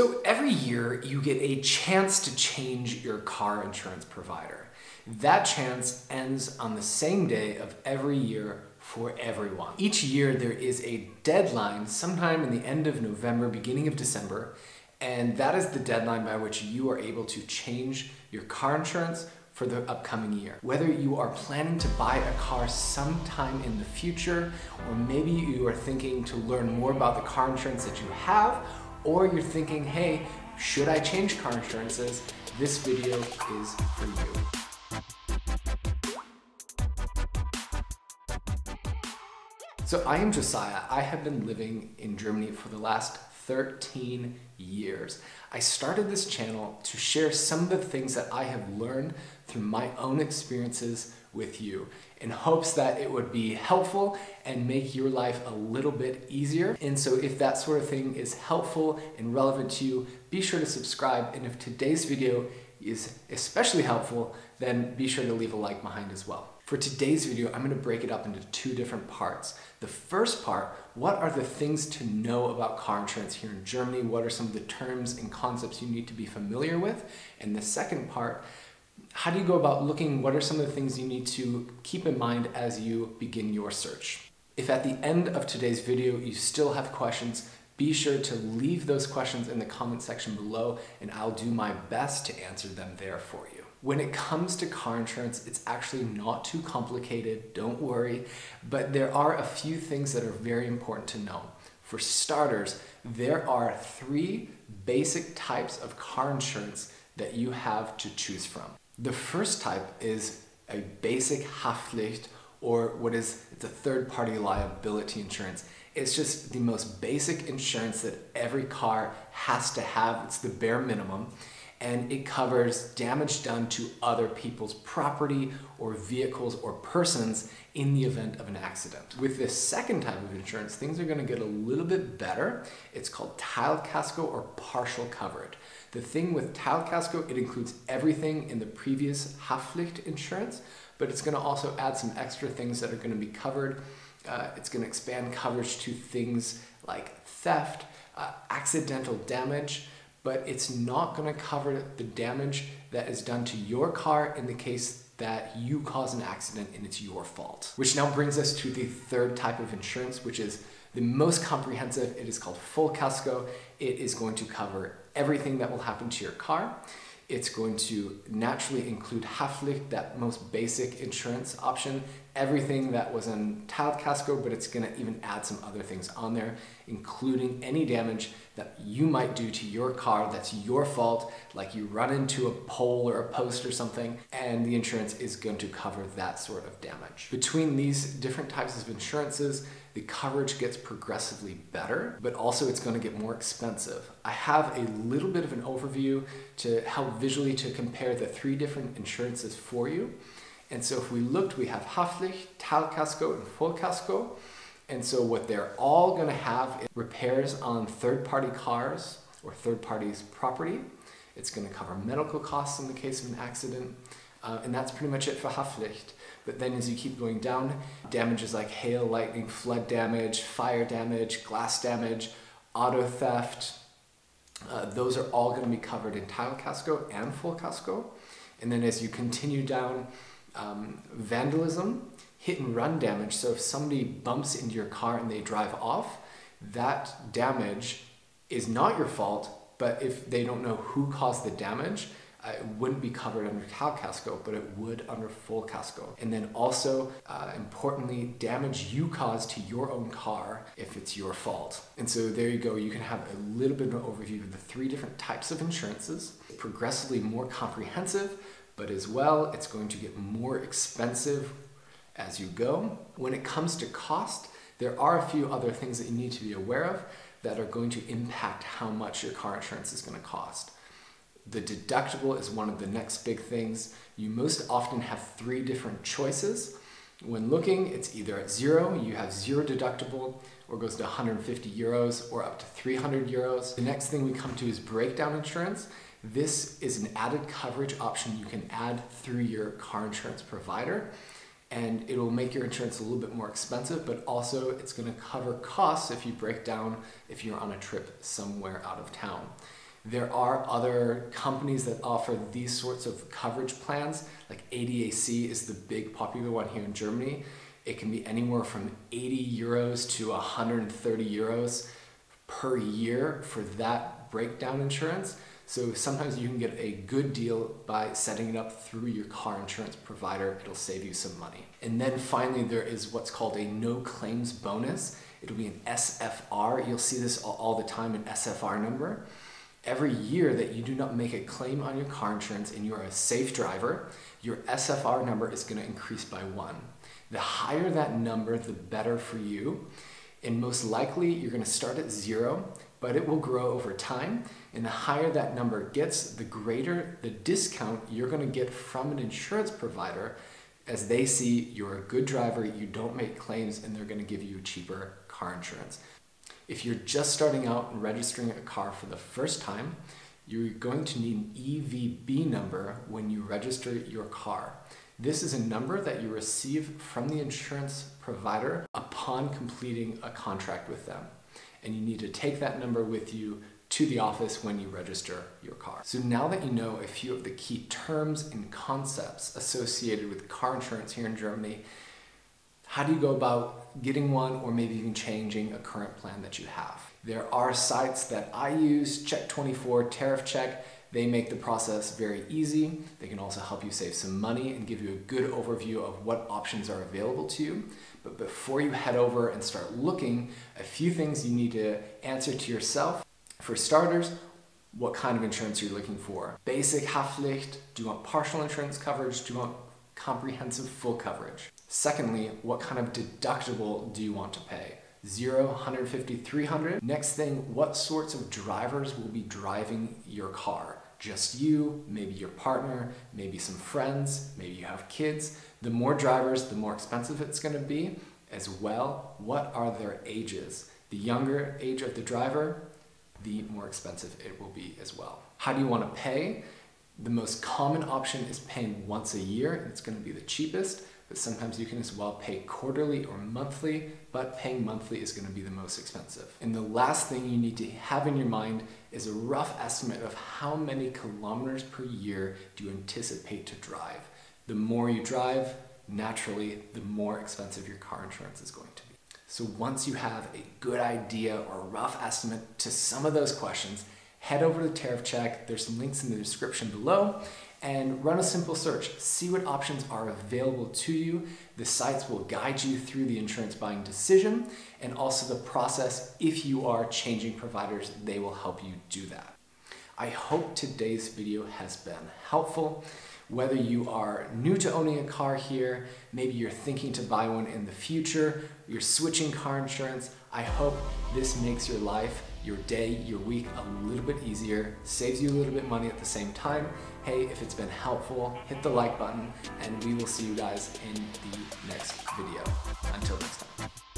So every year you get a chance to change your car insurance provider. That chance ends on the same day of every year for everyone. Each year there is a deadline sometime in the end of November, beginning of December, and that is the deadline by which you are able to change your car insurance for the upcoming year. Whether you are planning to buy a car sometime in the future, or maybe you are thinking to learn more about the car insurance that you have, or you're thinking, hey, should I change car insurances? This video is for you. So I am Josiah. I have been living in Germany for the last 13 years. I started this channel to share some of the things that I have learned through my own experiences with you, in hopes that it would be helpful and make your life a little bit easier. And so if that sort of thing is helpful and relevant to you, be sure to subscribe. And if today's video is especially helpful, then be sure to leave a like behind as well. For today's video, I'm going to break it up into two different parts. The first part, what are the things to know about car insurance here in Germany? What are some of the terms and concepts you need to be familiar with? And the second part, how do you go about looking? What are some of the things you need to keep in mind as you begin your search? If at the end of today's video you still have questions, be sure to leave those questions in the comment section below and I'll do my best to answer them there for you. When it comes to car insurance, it's actually not too complicated, don't worry, but there are a few things that are very important to know. For starters, there are 3 basic types of car insurance that you have to choose from. The first type is a basic Haftpflicht, or it's a third-party liability insurance. It's just the most basic insurance that every car has to have. It's the bare minimum, and it covers damage done to other people's property or vehicles or persons in the event of an accident. With this second type of insurance, things are going to get a little bit better. It's called Teilkasko or partial coverage. The thing with Teilkasko, it includes everything in the previous Haftpflicht insurance, but it's going to also add some extra things that are going to be covered. It's going to expand coverage to things like theft, accidental damage, but it's not going to cover the damage that is done to your car in the case that you cause an accident and it's your fault. Which now brings us to the third type of insurance, which is the most comprehensive. It is called Vollkasko. It is going to cover everything that will happen to your car. It's going to naturally include Haftpflicht, that most basic insurance option, everything that was in Teilkasko, but it's going to even add some other things on there, including any damage that you might do to your car that's your fault, like you run into a pole or a post or something, and the insurance is going to cover that sort of damage. Between these different types of insurances, the coverage gets progressively better, but also it's going to get more expensive. I have a little bit of an overview to help visually to compare the 3 different insurances for you. And so if we looked, we have Haftpflicht, Teilkasko, and Vollkasko. And so what they're all going to have is repairs on third-party cars or third parties' property. It's going to cover medical costs in the case of an accident. And that's pretty much it for Haftpflicht. But then as you keep going down, damages like hail, lightning, flood damage, fire damage, glass damage, auto theft, those are all going to be covered in Teilkasko and Vollkasko. And then as you continue down, vandalism, hit and run damage. So if somebody bumps into your car and they drive off, that damage is not your fault, but if they don't know who caused the damage, it wouldn't be covered under Teilkasko, but it would under Vollkasko. And then also, importantly, damage you cause to your own car if it's your fault. And so there you go, you can have a little bit of an overview of the 3 different types of insurances. Progressively more comprehensive, but as well, it's going to get more expensive as you go. When it comes to cost, there are a few other things that you need to be aware of that are going to impact how much your car insurance is going to cost. The deductible is one of the next big things. You most often have 3 different choices. When looking, it's either at 0, you have 0 deductible, or goes to 150 euros or up to 300 euros. The next thing we come to is breakdown insurance. This is an added coverage option you can add through your car insurance provider, and it will make your insurance a little bit more expensive, but also it's going to cover costs if you break down if you're on a trip somewhere out of town. There are other companies that offer these sorts of coverage plans, like ADAC is the big popular one here in Germany. It can be anywhere from 80 euros to 130 euros per year for that breakdown insurance. So sometimes you can get a good deal by setting it up through your car insurance provider. It'll save you some money. And then finally, there is what's called a no claims bonus. It'll be an SFR. You'll see this all the time, an SFR number. Every year that you do not make a claim on your car insurance and you are a safe driver, your SFR number is going to increase by 1. The higher that number, the better for you. And most likely you're going to start at 0, but it will grow over time. And the higher that number gets, the greater the discount you're going to get from an insurance provider as they see you're a good driver, you don't make claims, and they're going to give you cheaper car insurance. If you're just starting out and registering a car for the first time, you're going to need an EVB number when you register your car. This is a number that you receive from the insurance provider upon completing a contract with them. And you need to take that number with you to the office when you register your car. So now that you know a few of the key terms and concepts associated with car insurance here in Germany, how do you go about getting one or maybe even changing a current plan that you have? There are sites that I use, Check24, Tariff Check. They make the process very easy. They can also help you save some money and give you a good overview of what options are available to you. But before you head over and start looking, a few things you need to answer to yourself. For starters, what kind of insurance you're looking for. Basic Haftpflicht, do you want partial insurance coverage? Do you want comprehensive full coverage? Secondly, what kind of deductible do you want to pay? 0, 150, 300. Next thing, what sorts of drivers will be driving your car? Just you, maybe your partner, maybe some friends, maybe you have kids. The more drivers, the more expensive it's going to be. As well, what are their ages? The younger age of the driver, the more expensive it will be as well. How do you want to pay? The most common option is paying once a year. It's going to be the cheapest, but sometimes you can as well pay quarterly or monthly, but paying monthly is going to be the most expensive. And the last thing you need to have in your mind is a rough estimate of how many kilometers per year do you anticipate to drive. The more you drive, naturally, the more expensive your car insurance is going to be. So once you have a good idea or rough estimate to some of those questions, head over to Tariff Check. There's some links in the description below and run a simple search. See what options are available to you. The sites will guide you through the insurance buying decision and also the process. If you are changing providers, they will help you do that. I hope today's video has been helpful. Whether you are new to owning a car here, maybe you're thinking to buy one in the future, you're switching car insurance, I hope this makes your life, your day, your week a little bit easier, saves you a little bit money at the same time. Hey, if it's been helpful, hit the like button, and we will see you guys in the next video. Until next time.